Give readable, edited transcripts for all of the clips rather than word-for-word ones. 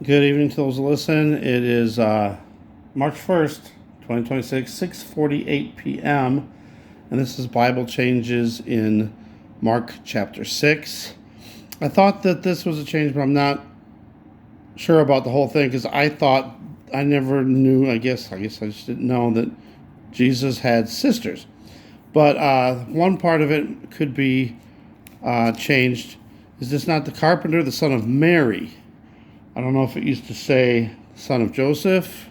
Good evening to those who listen. It is March 1st, 2026, 6:48 p.m. And this is Bible Changes in Mark chapter 6. I thought that this was a change, but I'm not sure about the whole thing because I never knew, I guess I just didn't know that Jesus had sisters. But one part of it could be changed. Is this not the carpenter, the son of Mary? I don't know if it used to say son of Joseph.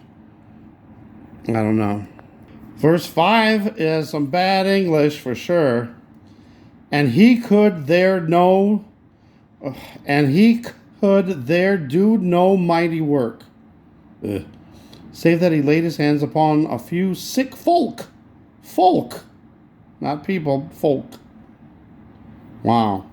I don't know. Verse 5 is some bad English for sure. And he could there do no mighty work. Save that he laid his hands upon a few sick folk. Folk. Not people, folk. Wow.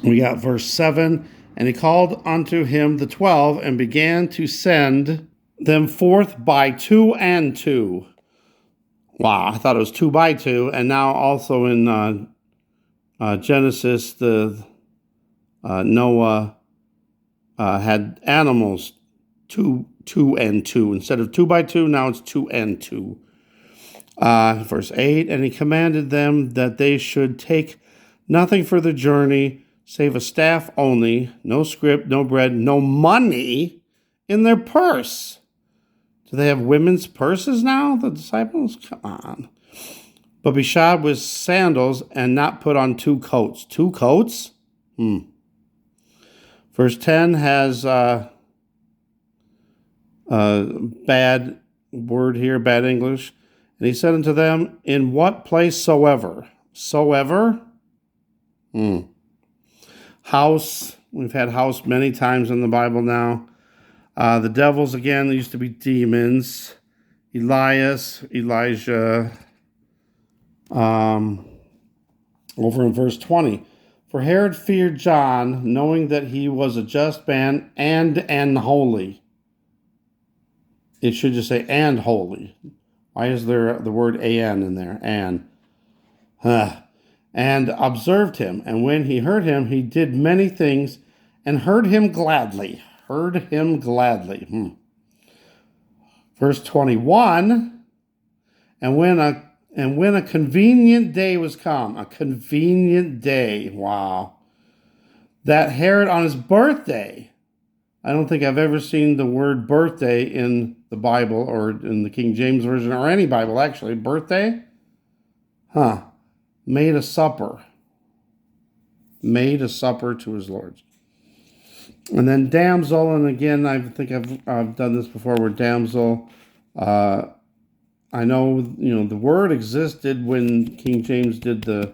We got verse 7. And he called unto him the 12 and began to send them forth by two and two. Wow, I thought it was 2 by 2. And now also in Genesis, Noah had animals 2 and 2. Instead of 2 by 2, now it's 2 and 2. Verse 8, and he commanded them that they should take nothing for the journey, save a staff only, no scrip, no bread, no money in their purse. Do they have women's purses now, the disciples? Come on. But be shod with sandals and not put on 2 coats. 2 coats? Verse 10 has a bad word here, bad English. And he said unto them, in what place soever? Soever? House, we've had house many times in the Bible now. The devils, again, they used to be demons. Elias, Elijah. Over in verse 20. For Herod feared John, knowing that he was a just man and holy. It should just say and holy. Why is there the word an in there? And observed him. And when he heard him, he did many things and heard him gladly. Heard him gladly. Verse 21, and when a convenient day was come, a convenient day, wow, that Herod on his birthday, I don't think I've ever seen the word birthday in the Bible or in the King James Version or any Bible, actually. Birthday? Made a supper. Made a supper to his lords. And then damsel, and again, I think I've done this before, where damsel, I know, the word existed when King James did the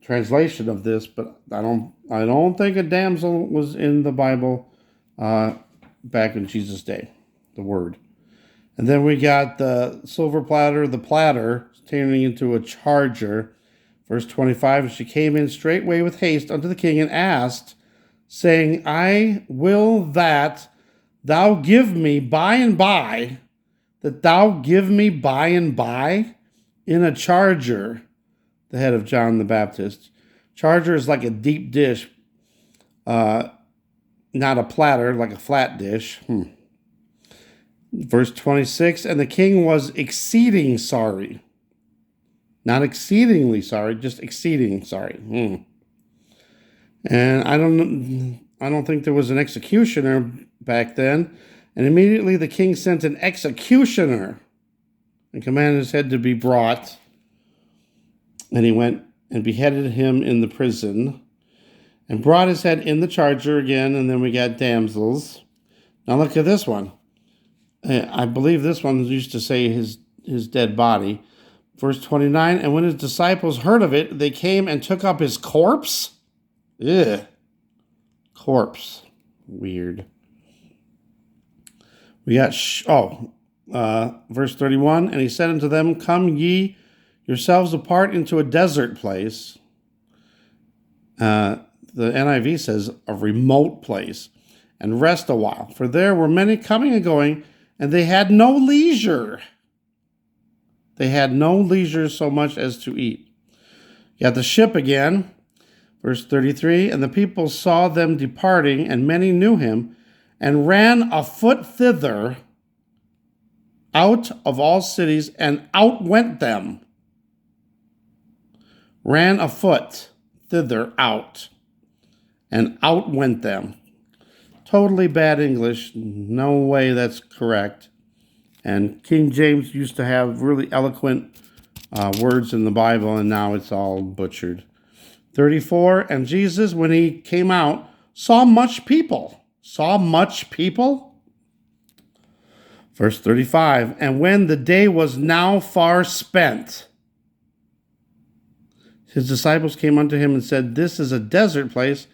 translation of this, but I don't think a damsel was in the Bible back in Jesus' day, the word. And then we got the silver platter, the platter, turning into a charger. Verse 25, she came in straightway with haste unto the king and asked, saying, I will that thou give me by and by, in a charger, the head of John the Baptist. Charger is like a deep dish, not a platter, like a flat dish. Verse 26, and the king was exceeding sorry. Not exceedingly sorry, just exceeding sorry. And I don't think there was an executioner back then. And immediately the king sent an executioner and commanded his head to be brought. And he went and beheaded him in the prison and brought his head in the charger again. And then we got damsels. Now look at this one. I believe this one used to say his dead body. Verse 29, and when his disciples heard of it, they came and took up his corpse. Ugh. Corpse. Weird. We got, verse 31, and he said unto them, come ye yourselves apart into a desert place. The NIV says a remote place, and rest a while. For there were many coming and going, and they had no leisure. They had no leisure so much as to eat. You got the ship again. Verse 33, and the people saw them departing, and many knew him, and ran afoot thither out of all cities, and outwent them. Ran afoot thither out, and outwent them. Totally bad English. No way that's correct. And King James used to have really eloquent words in the Bible, and now it's all butchered. 34, and Jesus, when he came out, saw much people. Saw much people? Verse 35, and when the day was now far spent, his disciples came unto him and said, this is a desert place,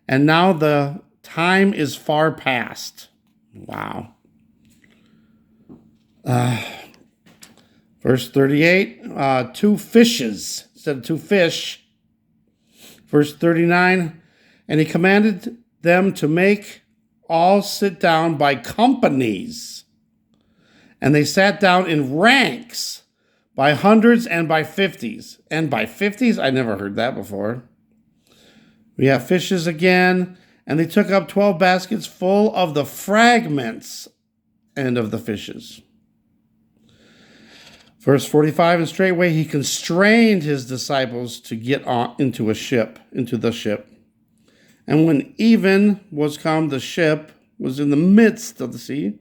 and now the time is far past. Wow. Verse 38, 2 fishes instead of 2 fish. Verse 39, and he commanded them to make all sit down by companies. And they sat down in ranks by hundreds and by fifties. And by fifties? I never heard that before. We have fishes again. And they took up 12 baskets full of the fragments and of the fishes. Verse 45, and straightway he constrained his disciples to get into the ship. And when even was come, the ship was in the midst of the sea.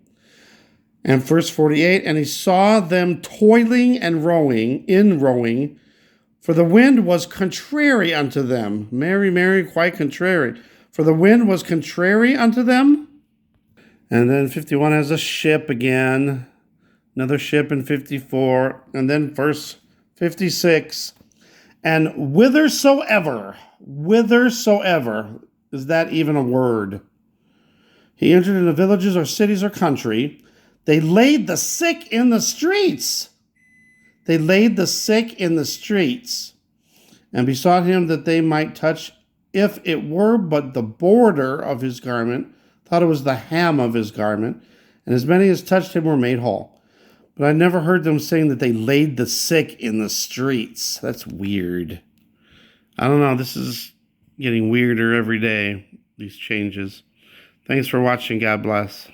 And verse 48, and he saw them toiling and rowing, for the wind was contrary unto them. Mary, quite contrary. For the wind was contrary unto them. And then 51 has a ship again. Another ship in 54. And then verse 56. And whithersoever, is that even a word? He entered into villages or cities or country. They laid the sick in the streets. And besought him that they might touch, if it were but the border of his garment, thought it was the hem of his garment. And as many as touched him were made whole. But I never heard them saying that they laid the sick in the streets. That's weird. I don't know. This is getting weirder every day, these changes. Thanks for watching. God bless.